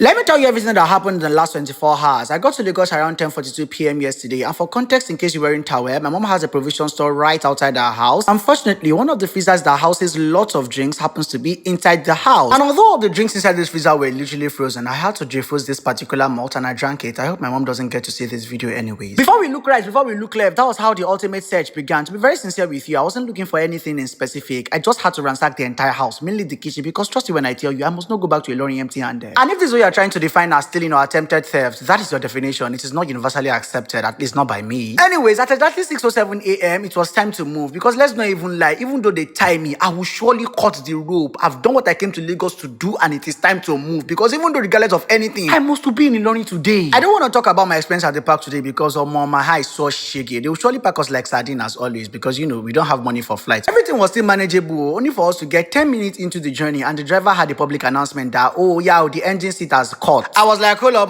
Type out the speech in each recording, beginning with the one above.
Let me tell you everything that happened in the last 24 hours. I got to Lagos around 10:42 p.m. yesterday, and for context, in case you weren't aware, my mom has a provision store right outside our house. Unfortunately, one of the freezers that houses lots of drinks happens to be inside the house. And although all the drinks inside this freezer were literally frozen, I had to defrost this particular malt and I drank it. I hope my mom doesn't get to see this video anyways. Before we look right, before we look left, that was how the ultimate search began. To be very sincere with you, I wasn't looking for anything in specific. I just had to ransack the entire house, mainly the kitchen, because trust me when I tell you, I must not go back to Ilorin empty-handed. And if this is what you're trying to define as stealing or attempted theft, that is your definition. It is not universally accepted, at least not by me. Anyways, at exactly 6:07 a.m., it was time to move, because let's not even lie, even though they tie me, I will surely cut the rope. I've done what I came to Lagos to do, and it is time to move, because even though regardless of anything, I must be in Ilorin today. I don't want to talk about my experience at the park today, because my eye is so shaky. They will surely pack us like sardines as always, because we don't have money for flights. Everything was still manageable, only for us to get 10 minutes into the journey, and the driver had a public announcement that, oh yeah, the engine seat has caught. I was like, hold up,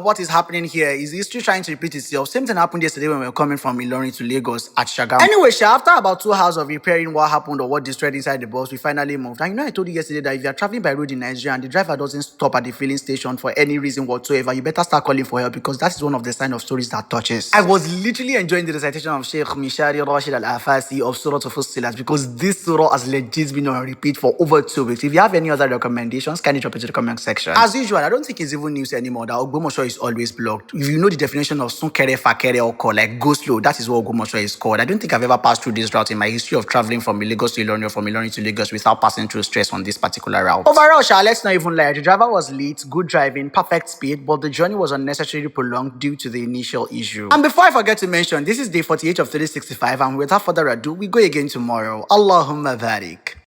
what is happening here? Is history trying to repeat itself? Same thing happened yesterday when we were coming from Ilorin to Lagos at Shagam. Anyway, after about 2 hours of repairing what happened or what destroyed inside the bus, we finally moved. And I told you yesterday that if you're traveling by road in Nigeria and the driver doesn't stop at the filling station for any reason whatsoever, you better start calling for help, because that is one of the signs of stories that touches. I was literally enjoying the recitation of Sheikh Mishari Rashid Al-Afasi of Surah Fussilat, because this surah has legit been on repeat for over 2 weeks. If you have any other recommendations, can you drop it to the comment section? As usual, I don't think it's even news anymore that Ogbomoso is always blocked. If you know the definition of Sunkere Fakere Oko, like go slow, that is what Ogbomoso is called. I don't think I've ever passed through this route in my history of traveling from Lagos to Ilorin or from Ilorin to Lagos without passing through stress on this particular route. Overall, let's not even lie, the driver was lit, good driving, perfect speed, but the journey was unnecessarily prolonged due to the initial issue. And before I forget to mention, this is day 48 of 365, and without further ado, we go again tomorrow. Allahumma barik.